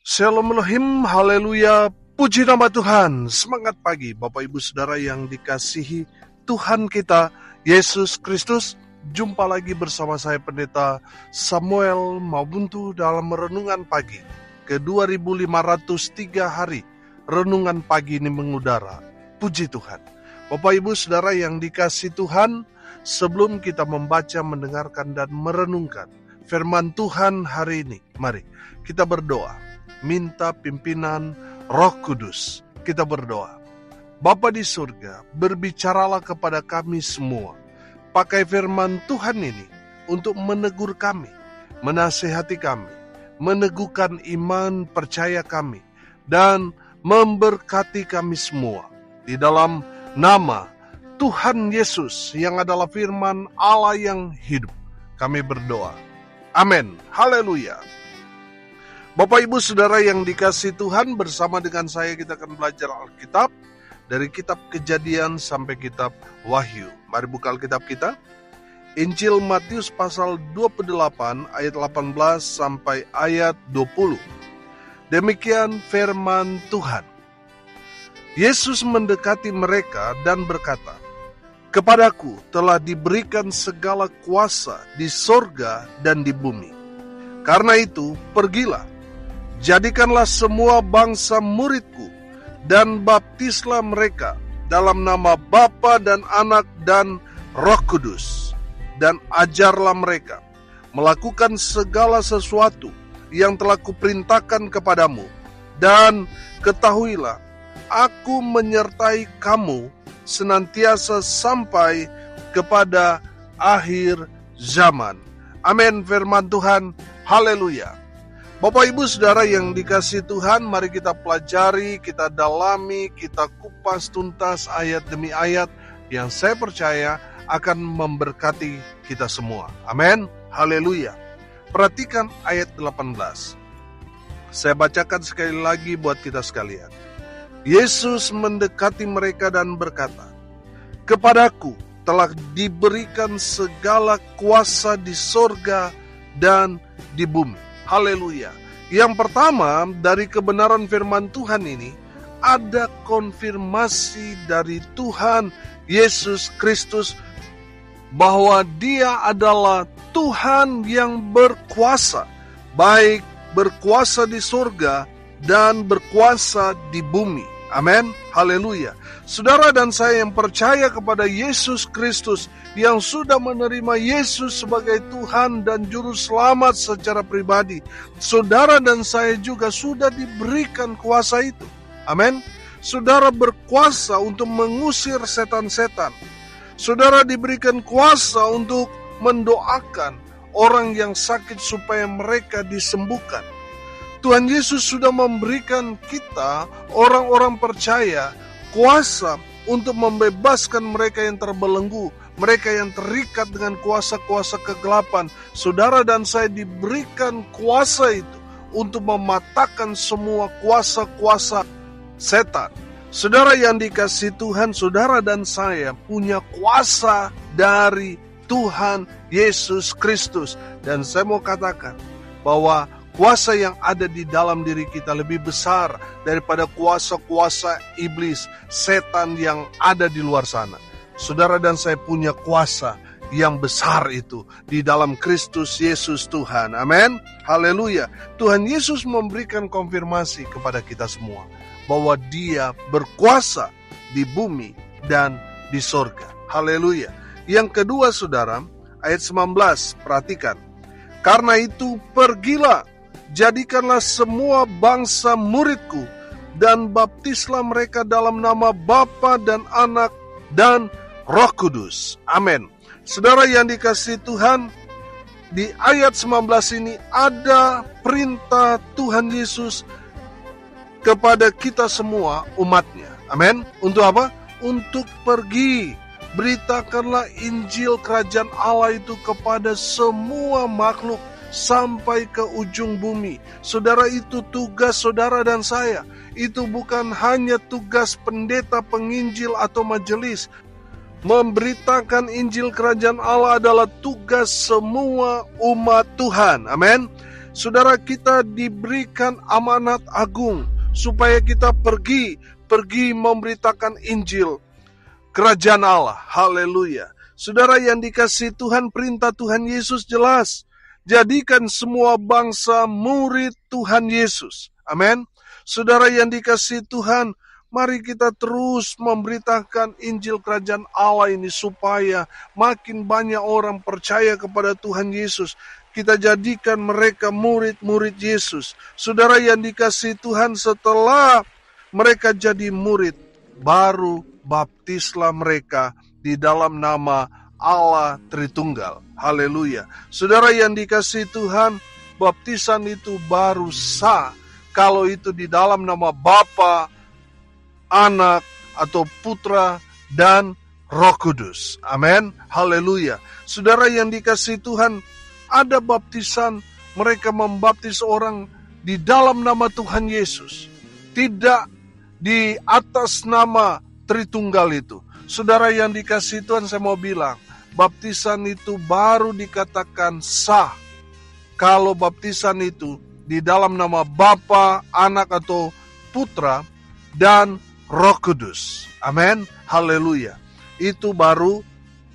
Shalom Elohim, haleluya, puji nama Tuhan. Semangat pagi Bapak Ibu Saudara yang dikasihi Tuhan kita, Yesus Kristus. Jumpa lagi bersama saya Pendeta Samuel Mabuntu dalam Renungan Pagi ke 2503 hari. Renungan pagi ini mengudara, puji Tuhan. Bapak Ibu Saudara yang dikasihi Tuhan, sebelum kita membaca, mendengarkan, dan merenungkan firman Tuhan hari ini, mari kita berdoa. Minta pimpinan Roh Kudus. Kita berdoa. Bapa di surga, berbicaralah kepada kami semua. Pakai firman Tuhan ini untuk menegur kami, menasihati kami, meneguhkan iman percaya kami, dan memberkati kami semua. Di dalam nama Tuhan Yesus yang adalah firman Allah yang hidup, kami berdoa. Amin. Haleluya. Bapak Ibu Saudara yang dikasihi Tuhan, bersama dengan saya kita akan belajar Alkitab dari kitab Kejadian sampai kitab Wahyu. Mari buka Alkitab kita. Injil Matius pasal 28 ayat 18 sampai ayat 20. Demikian firman Tuhan. Yesus mendekati mereka dan berkata, "Kepadaku telah diberikan segala kuasa di sorga dan di bumi. Karena itu, pergilah. Jadikanlah semua bangsa muridku, dan baptislah mereka dalam nama Bapa dan Anak dan Roh Kudus. Dan ajarlah mereka melakukan segala sesuatu yang telah kuperintahkan kepadamu. Dan ketahuilah, aku menyertai kamu senantiasa sampai kepada akhir zaman." Amin, firman Tuhan. Haleluya. Bapak Ibu Saudara yang dikasihi Tuhan, mari kita pelajari, kita dalami, kita kupas tuntas ayat demi ayat yang saya percaya akan memberkati kita semua. Amin. Haleluya. Perhatikan ayat 18. Saya bacakan sekali lagi buat kita sekalian. Yesus mendekati mereka dan berkata, "Kepadaku telah diberikan segala kuasa di sorga dan di bumi." Haleluya. Yang pertama, dari kebenaran firman Tuhan ini ada konfirmasi dari Tuhan Yesus Kristus bahwa Dia adalah Tuhan yang berkuasa, baik berkuasa di surga dan berkuasa di bumi. Amin. Haleluya. Saudara dan saya yang percaya kepada Yesus Kristus, yang sudah menerima Yesus sebagai Tuhan dan Juru Selamat secara pribadi, saudara dan saya juga sudah diberikan kuasa itu. Amin. Saudara berkuasa untuk mengusir setan-setan. Saudara diberikan kuasa untuk mendoakan orang yang sakit supaya mereka disembuhkan. Tuhan Yesus sudah memberikan kita, orang-orang percaya, kuasa untuk membebaskan mereka yang terbelenggu, mereka yang terikat dengan kuasa-kuasa kegelapan. Saudara dan saya diberikan kuasa itu untuk mematahkan semua kuasa-kuasa setan. Saudara yang dikasihi Tuhan, saudara dan saya punya kuasa dari Tuhan Yesus Kristus. Dan saya mau katakan bahwa kuasa yang ada di dalam diri kita lebih besar daripada kuasa-kuasa iblis, setan yang ada di luar sana. Saudara dan saya punya kuasa yang besar itu di dalam Kristus Yesus Tuhan. Amin. Haleluya. Tuhan Yesus memberikan konfirmasi kepada kita semua bahwa Dia berkuasa di bumi dan di sorga. Haleluya. Yang kedua, saudara, ayat 19, perhatikan. "Karena itu pergilah, jadikanlah semua bangsa muridku, dan baptislah mereka dalam nama Bapa dan Anak dan Roh Kudus." Amin. Saudara yang dikasihi Tuhan, di ayat 19 ini ada perintah Tuhan Yesus kepada kita semua umatnya. Amin. Untuk apa? Untuk pergi. Beritakanlah Injil Kerajaan Allah itu kepada semua makhluk sampai ke ujung bumi. Saudara, itu tugas saudara dan saya. Itu bukan hanya tugas pendeta, penginjil atau majelis. Memberitakan Injil Kerajaan Allah adalah tugas semua umat Tuhan. Amin. Saudara, kita diberikan amanat agung supaya kita pergi memberitakan Injil Kerajaan Allah. Haleluya. Saudara yang dikasihi Tuhan, perintah Tuhan Yesus jelas. Jadikan semua bangsa murid Tuhan Yesus. Amin. Saudara yang dikasihi Tuhan, mari kita terus memberitakan Injil Kerajaan Allah ini supaya makin banyak orang percaya kepada Tuhan Yesus. Kita jadikan mereka murid-murid Yesus. Saudara yang dikasihi Tuhan, setelah mereka jadi murid, baru baptislah mereka di dalam nama Allah Tritunggal. Haleluya. Saudara yang dikasihi Tuhan, baptisan itu baru sah kalau itu di dalam nama Bapa, Anak, atau Putra, dan Roh Kudus. Amin. Haleluya. Saudara yang dikasihi Tuhan, ada baptisan, mereka membaptis orang di dalam nama Tuhan Yesus. Tidak di atas nama Tritunggal itu. Saudara yang dikasihi Tuhan, saya mau bilang, baptisan itu baru dikatakan sah kalau baptisan itu di dalam nama Bapa, Anak, atau Putra, dan Roh Kudus. Amin. Haleluya. Itu baru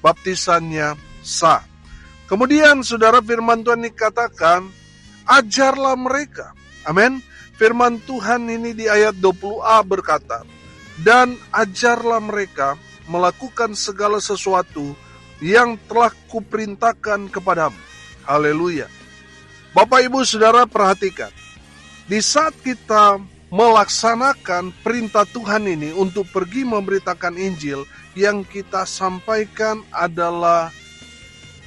baptisannya sah. Kemudian saudara, firman Tuhan dikatakan, ajarlah mereka. Amin. Firman Tuhan ini di ayat 20a berkata, dan ajarlah mereka melakukan segala sesuatu yang telah kuperintahkan kepadamu. Haleluya. Bapak Ibu Saudara, perhatikan. Di saat kita melaksanakan perintah Tuhan ini untuk pergi memberitakan Injil, yang kita sampaikan adalah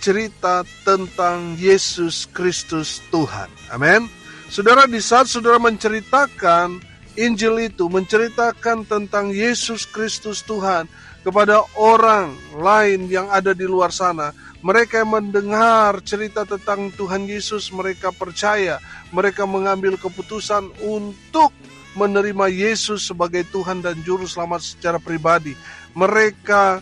cerita tentang Yesus Kristus Tuhan. Amin. Saudara, di saat saudara menceritakan Injil itu, menceritakan tentang Yesus Kristus Tuhan kepada orang lain yang ada di luar sana, mereka mendengar cerita tentang Tuhan Yesus, mereka percaya, mereka mengambil keputusan untuk menerima Yesus sebagai Tuhan dan Juru Selamat secara pribadi. Mereka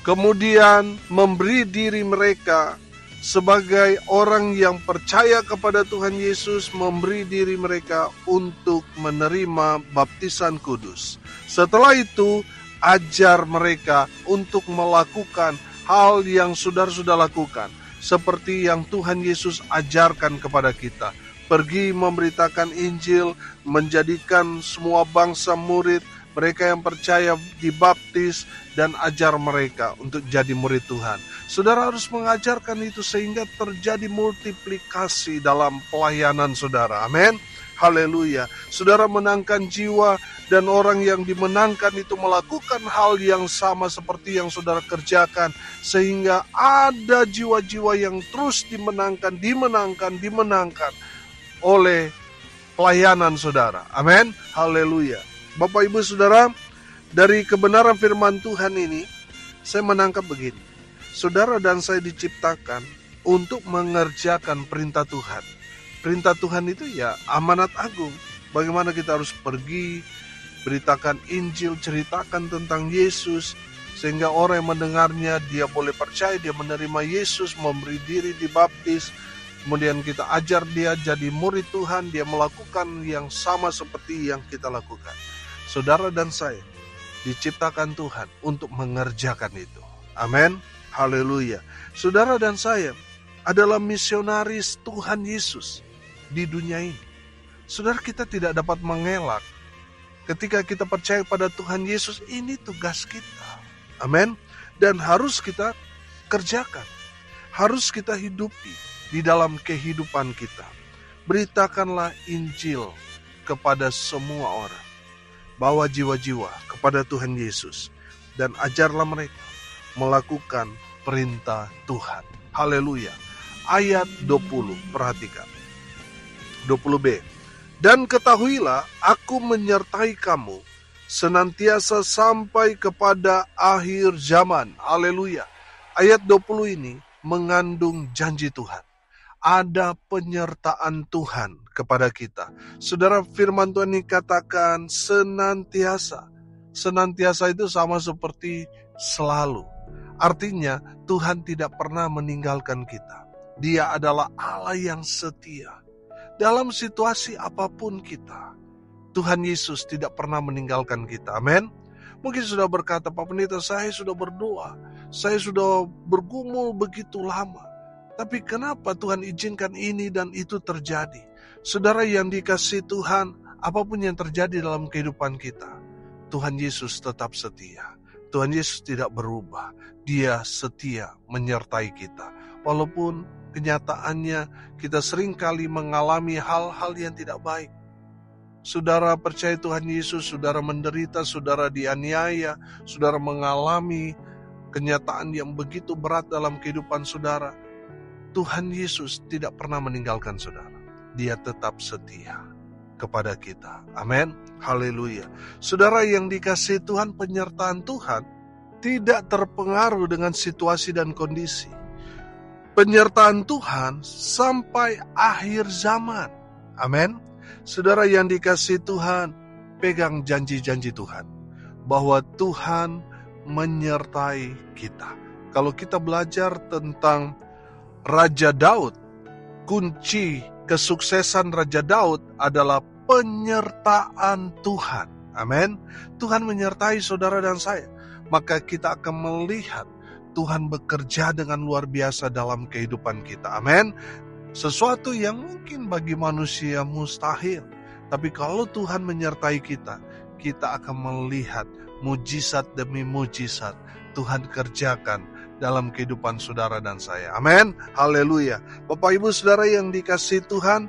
kemudian memberi diri mereka sebagai orang yang percaya kepada Tuhan Yesus, memberi diri mereka untuk menerima baptisan kudus. Setelah itu, ajar mereka untuk melakukan hal yang saudara lakukan, seperti yang Tuhan Yesus ajarkan kepada kita. Pergi memberitakan Injil, menjadikan semua bangsa murid, mereka yang percaya dibaptis, dan ajar mereka untuk jadi murid Tuhan. Saudara harus mengajarkan itu sehingga terjadi multiplikasi dalam pelayanan saudara. Amin. Haleluya. Saudara menangkan jiwa, dan orang yang dimenangkan itu melakukan hal yang sama seperti yang saudara kerjakan, sehingga ada jiwa-jiwa yang terus dimenangkan oleh pelayanan saudara. Amin. Haleluya. Bapak Ibu Saudara, dari kebenaran firman Tuhan ini, saya menangkap begini. Saudara dan saya diciptakan untuk mengerjakan perintah Tuhan. Perintah Tuhan itu ya amanat agung. Bagaimana kita harus pergi, beritakan Injil, ceritakan tentang Yesus, sehingga orang yang mendengarnya, dia boleh percaya, dia menerima Yesus, memberi diri, dibaptis. Kemudian kita ajar dia jadi murid Tuhan, dia melakukan yang sama seperti yang kita lakukan. Saudara dan saya diciptakan Tuhan untuk mengerjakan itu. Amin. Haleluya. Saudara dan saya adalah misionaris Tuhan Yesus di dunia ini. Saudara, kita tidak dapat mengelak ketika kita percaya pada Tuhan Yesus. Ini tugas kita. Amin. Dan harus kita kerjakan. Harus kita hidupi di dalam kehidupan kita. Beritakanlah Injil kepada semua orang. Bawa jiwa-jiwa kepada Tuhan Yesus, dan ajarlah mereka melakukan perintah Tuhan. Haleluya. Ayat 20, perhatikan. 20b. Dan ketahuilah, aku menyertai kamu senantiasa sampai kepada akhir zaman. Haleluya. Ayat 20 ini mengandung janji Tuhan. Ada penyertaan Tuhan kepada kita. Saudara, firman Tuhan ini katakan senantiasa. Senantiasa itu sama seperti selalu. Artinya Tuhan tidak pernah meninggalkan kita. Dia adalah Allah yang setia. dalam situasi apapun kita, Tuhan Yesus tidak pernah meninggalkan kita. Amin. Mungkin sudah berkata, Pak Pendeta, saya sudah berdoa, saya sudah bergumul begitu lama, tapi kenapa Tuhan izinkan ini dan itu terjadi? Saudara yang dikasihi Tuhan, apapun yang terjadi dalam kehidupan kita, Tuhan Yesus tetap setia. Tuhan Yesus tidak berubah. Dia setia menyertai kita. Walaupun kenyataannya kita seringkali mengalami hal-hal yang tidak baik. Saudara percaya Tuhan Yesus, saudara menderita, saudara dianiaya, saudara mengalami kenyataan yang begitu berat dalam kehidupan saudara. Tuhan Yesus tidak pernah meninggalkan saudara. Dia tetap setia kepada kita. Amin. Haleluya. Saudara yang dikasihi Tuhan, penyertaan Tuhan tidak terpengaruh dengan situasi dan kondisi. Penyertaan Tuhan sampai akhir zaman. Amin. Saudara yang dikasihi Tuhan, pegang janji-janji Tuhan, bahwa Tuhan menyertai kita. Kalau kita belajar tentang Raja Daud, kunci kesuksesan Raja Daud adalah penyertaan Tuhan. Amin. Tuhan menyertai saudara dan saya. Maka kita akan melihat Tuhan bekerja dengan luar biasa dalam kehidupan kita. Amin. Sesuatu yang mungkin bagi manusia mustahil. Tapi kalau Tuhan menyertai kita, kita akan melihat mujizat demi mujizat Tuhan kerjakan dalam kehidupan saudara dan saya. Amin. Haleluya. Bapak Ibu Saudara yang dikasihi Tuhan,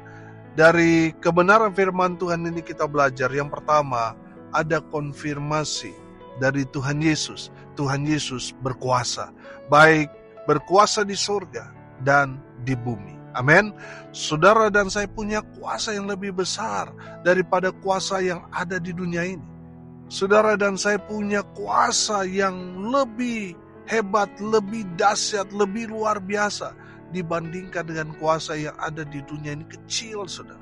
dari kebenaran firman Tuhan ini kita belajar. Yang pertama, ada konfirmasi dari Tuhan Yesus. Tuhan Yesus berkuasa, baik berkuasa di surga dan di bumi. Amin. Saudara dan saya punya kuasa yang lebih besar daripada kuasa yang ada di dunia ini. Saudara dan saya punya kuasa yang lebih hebat, lebih dahsyat, lebih luar biasa dibandingkan dengan kuasa yang ada di dunia ini kecil, saudara.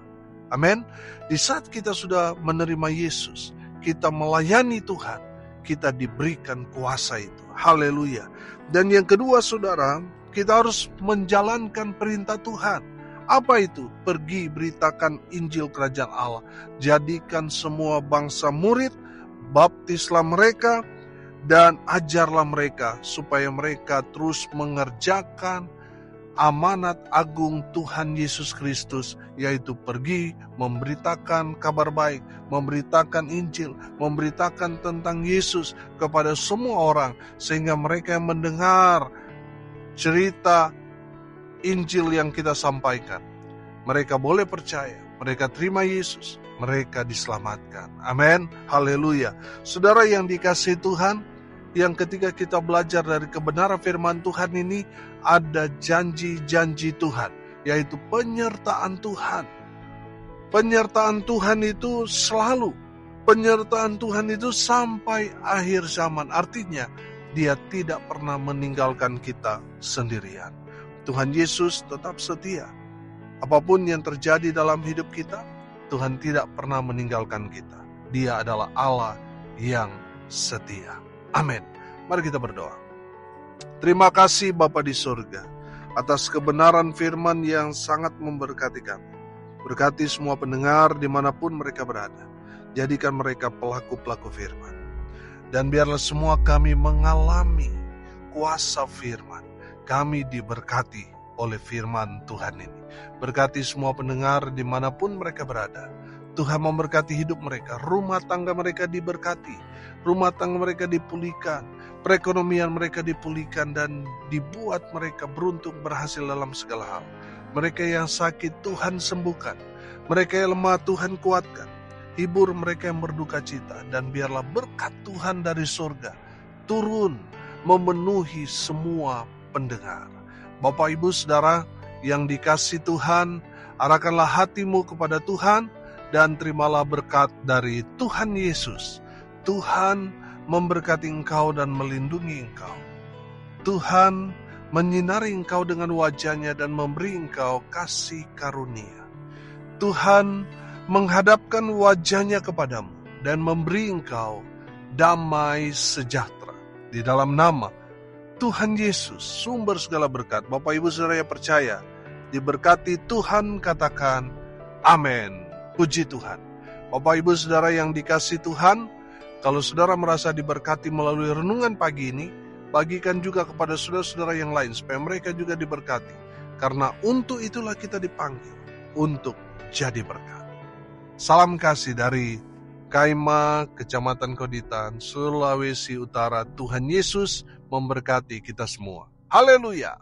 Amin. Di saat kita sudah menerima Yesus, kita melayani Tuhan, kita diberikan kuasa itu. Haleluya. Dan yang kedua, saudara, kita harus menjalankan perintah Tuhan. Apa itu? Pergi beritakan Injil Kerajaan Allah. Jadikan semua bangsa murid, baptislah mereka, dan ajarlah mereka supaya mereka terus mengerjakan amanat agung Tuhan Yesus Kristus, yaitu pergi memberitakan kabar baik, memberitakan Injil, memberitakan tentang Yesus kepada semua orang, sehingga mereka yang mendengar cerita Injil yang kita sampaikan, mereka boleh percaya, mereka terima Yesus, mereka diselamatkan. Amin. Haleluya. Saudara yang dikasihi Tuhan, yang ketika kita belajar dari kebenaran firman Tuhan ini, ada janji-janji Tuhan, yaitu penyertaan Tuhan. Penyertaan Tuhan itu selalu, penyertaan Tuhan itu sampai akhir zaman. Artinya, Dia tidak pernah meninggalkan kita sendirian. Tuhan Yesus tetap setia. Apapun yang terjadi dalam hidup kita, Tuhan tidak pernah meninggalkan kita. Dia adalah Allah yang setia. Amin. Mari kita berdoa. Terima kasih Bapa di surga atas kebenaran firman yang sangat memberkati kami. Berkati semua pendengar dimanapun mereka berada. Jadikan mereka pelaku-pelaku firman. Dan biarlah semua kami mengalami kuasa firman. Kami diberkati oleh firman Tuhan ini. Berkati semua pendengar dimanapun mereka berada. Tuhan memberkati hidup mereka. Rumah tangga mereka diberkati. Rumah tangga mereka dipulihkan. Perekonomian mereka dipulihkan dan dibuat mereka beruntung berhasil dalam segala hal. Mereka yang sakit Tuhan sembuhkan. Mereka yang lemah Tuhan kuatkan. Hibur mereka yang berduka cita. Dan biarlah berkat Tuhan dari surga turun memenuhi semua pendengar. Bapak Ibu Saudara yang dikasihi Tuhan, arahkanlah hatimu kepada Tuhan dan terimalah berkat dari Tuhan Yesus. Tuhan memberkati engkau dan melindungi engkau. Tuhan menyinari engkau dengan wajah-Nya dan memberi engkau kasih karunia. Tuhan menghadapkan wajah-Nya kepadamu dan memberi engkau damai sejahtera. Di dalam nama Tuhan Yesus, sumber segala berkat. Bapak Ibu Saudara yang percaya, diberkati Tuhan, katakan Amin. Puji Tuhan. Bapak Ibu Saudara yang dikasihi Tuhan, kalau saudara merasa diberkati melalui renungan pagi ini, bagikan juga kepada saudara-saudara yang lain supaya mereka juga diberkati. Karena untuk itulah kita dipanggil, untuk jadi berkat. Salam kasih dari Kaima, Kecamatan Koditan, Sulawesi Utara. Tuhan Yesus memberkati kita semua. Haleluya.